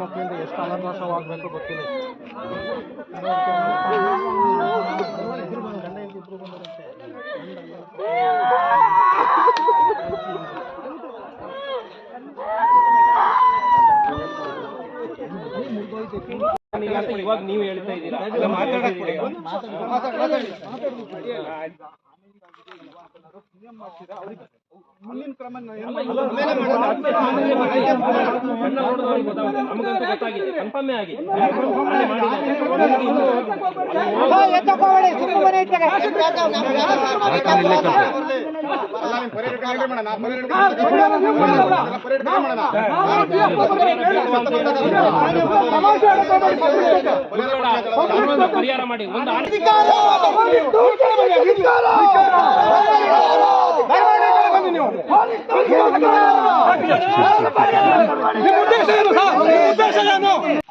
ಮಕ್ಕಳಿಂದ ಎಷ್ಟು ಅನನ್ಯಾಸವಾಗಬೇಕು ಗೊತ್ತಿಲ್ಲ. ಇವಾಗ ನೀವು ಹೇಳ್ತಾ ಇದ್ದೀರಾ ಮುಂದಿನ ಕ್ರಮ ನಮಗಂತೂ ಗೊತ್ತಾಗಿದೆ, ಕನ್ಫರ್ಮೇ ಆಗಿದೆ. ಪರಿಹಾರ ಮಾಡಿ ಒಂದು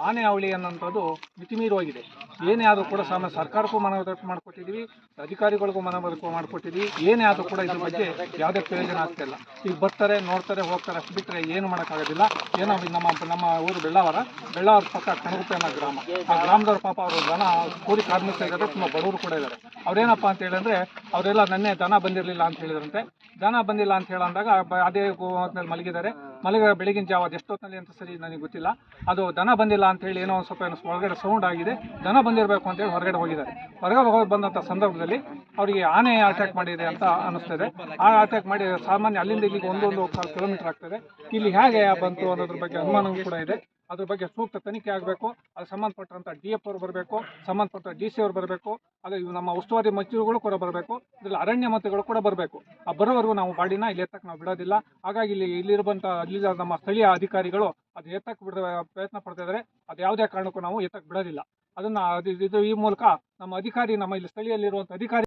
ಆನೆ ಅವಳಿ ಅನ್ನೋಂಥದ್ದು ಮಿತಿಮೀರಿ ಹೋಗಿದೆ. ಏನೇ ಆದರೂ ಕೂಡ ಸರ್ಕಾರಕ್ಕೂ ಮನವರಿಕೆ ಮಾಡಿಕೊಟ್ಟಿದ್ದೀವಿ, ಅಧಿಕಾರಿಗಳಿಗೂ ಮನವರಿಕೆ ಮಾಡಿಕೊಟ್ಟಿದ್ದೀವಿ. ಏನೇ ಆದರೂ ಕೂಡ ಇದ್ರ ಬಗ್ಗೆ ಯಾವುದೇ ಪ್ರಯೋಜನ ಆಗ್ತಿಲ್ಲ. ಈಗ ಬರ್ತಾರೆ, ನೋಡ್ತಾರೆ, ಹೋಗ್ತಾರೆ, ಅಷ್ಟು ಬಿಟ್ಟರೆ ಏನು ಮಾಡೋಕ್ಕಾಗೋದಿಲ್ಲ. ಏನೋ ನಮ್ಮ ಊರು ಬೆಳ್ಳಾವರ ಪಕ್ಕ ಕಣಗುಪ್ಪೆ ಅನ್ನೋ ಗ್ರಾಮ. ಆ ಗ್ರಾಮದವ್ರ ಪಾಪ ಅವರು ದನ ಕೂಲಿ ಕಾರ್ಮಿಕರಿದ್ದಾರೆ, ತುಂಬ ಬಡವರು ಕೂಡ ಇದ್ದಾರೆ. ಅವ್ರೇನಪ್ಪ ಅಂತ ಹೇಳಿದ್ರೆ ಅವರೆಲ್ಲ ನೆನ್ನೆ ದನ ಬಂದಿರಲಿಲ್ಲ ಅಂತ ಹೇಳಿದ್ರಂತೆ. ದನ ಬಂದಿಲ್ಲ ಅಂತ ಹೇಳಂದಾಗ ಅದೇ ಹೊತ್ತಿನಲ್ಲಿ ಮಲಗಿದ್ದಾರೆ. ಬೆಳಗಿನ ಜಾವ ಅದು ಎಷ್ಟೊತ್ತಿನಲ್ಲಿ ಅಂತ ಸರಿ ನನಗೆ ಗೊತ್ತಿಲ್ಲ. ಅದು ದನ ಬಂದಿಲ್ಲ ಅಂತ ಹೇಳಿ ಏನೋ ಒಂದು ಸ್ವಲ್ಪ ಹೊರಗಡೆ ಸೌಂಡ್ ಆಗಿದೆ, ದನ ಬಂದಿರಬೇಕು ಅಂತೇಳಿ ಹೊರಗಡೆ ಹೋಗಿದ್ದಾರೆ. ಹೊರಗಡೆ ಬಂದಂಥ ಸಂದರ್ಭದಲ್ಲಿ ಅವರಿಗೆ ಆನೆ ಅಟ್ಯಾಕ್ ಮಾಡಿದೆ ಅಂತ ಅನ್ನಿಸ್ತದೆ. ಆ ಅಟ್ಯಾಕ್ ಮಾಡಿ ಸಾಮಾನ್ಯ ಅಲ್ಲಿಂದ ಇಲ್ಲಿಗೆ 1 ಕಿಲೋಮೀಟರ್ ಆಗ್ತದೆ. ಇಲ್ಲಿ ಹೇಗೆ ಬಂತು ಅನ್ನೋದ್ರ ಬಗ್ಗೆ ಅನುಮಾನವೂ ಕೂಡ ಇದೆ. ಅದ್ರ ಬಗ್ಗೆ ಸೂಕ್ತ ತನಿಖೆ ಆಗಬೇಕು. ಅದು ಸಂಬಂಧಪಟ್ಟಂಥ DF ಅವರು ಬರಬೇಕು, ಸಂಬಂಧಪಟ್ಟ DC ಅವರು ಬರಬೇಕು, ಅದು ನಮ್ಮ ಉಸ್ತುವಾರಿ ಮಂತ್ರಿಗಳು ಕೂಡ ಬರಬೇಕು, ಇದರಲ್ಲಿ ಅರಣ್ಯ ಮಂತ್ರಿಗಳು ಕೂಡ ಬರಬೇಕು. ಆ ಬರೋವರೆಗೂ ನಾವು ಬಾಡಿನ ಇಲ್ಲಿ ಎತ್ತಕ್ಕೆ ನಾವು ಬಿಡೋದಿಲ್ಲ. ಹಾಗಾಗಿ ಇಲ್ಲಿ ನಮ್ಮ ಸ್ಥಳೀಯ ಅಧಿಕಾರಿಗಳು ಅದು ಎತ್ತಕ್ಕೆ ಪ್ರಯತ್ನ ಪಡ್ತಾ ಇದ್ದಾರೆ. ಅದು ಯಾವುದೇ ಕಾರಣಕ್ಕೂ ನಾವು ಎತ್ತಕ್ಕೆ ಬಿಡೋದಿಲ್ಲ. ಅದನ್ನು ಈ ಮೂಲಕ ನಮ್ಮ ಇಲ್ಲಿ ಸ್ಥಳೀಯಲ್ಲಿರುವಂಥ ಅಧಿಕಾರಿ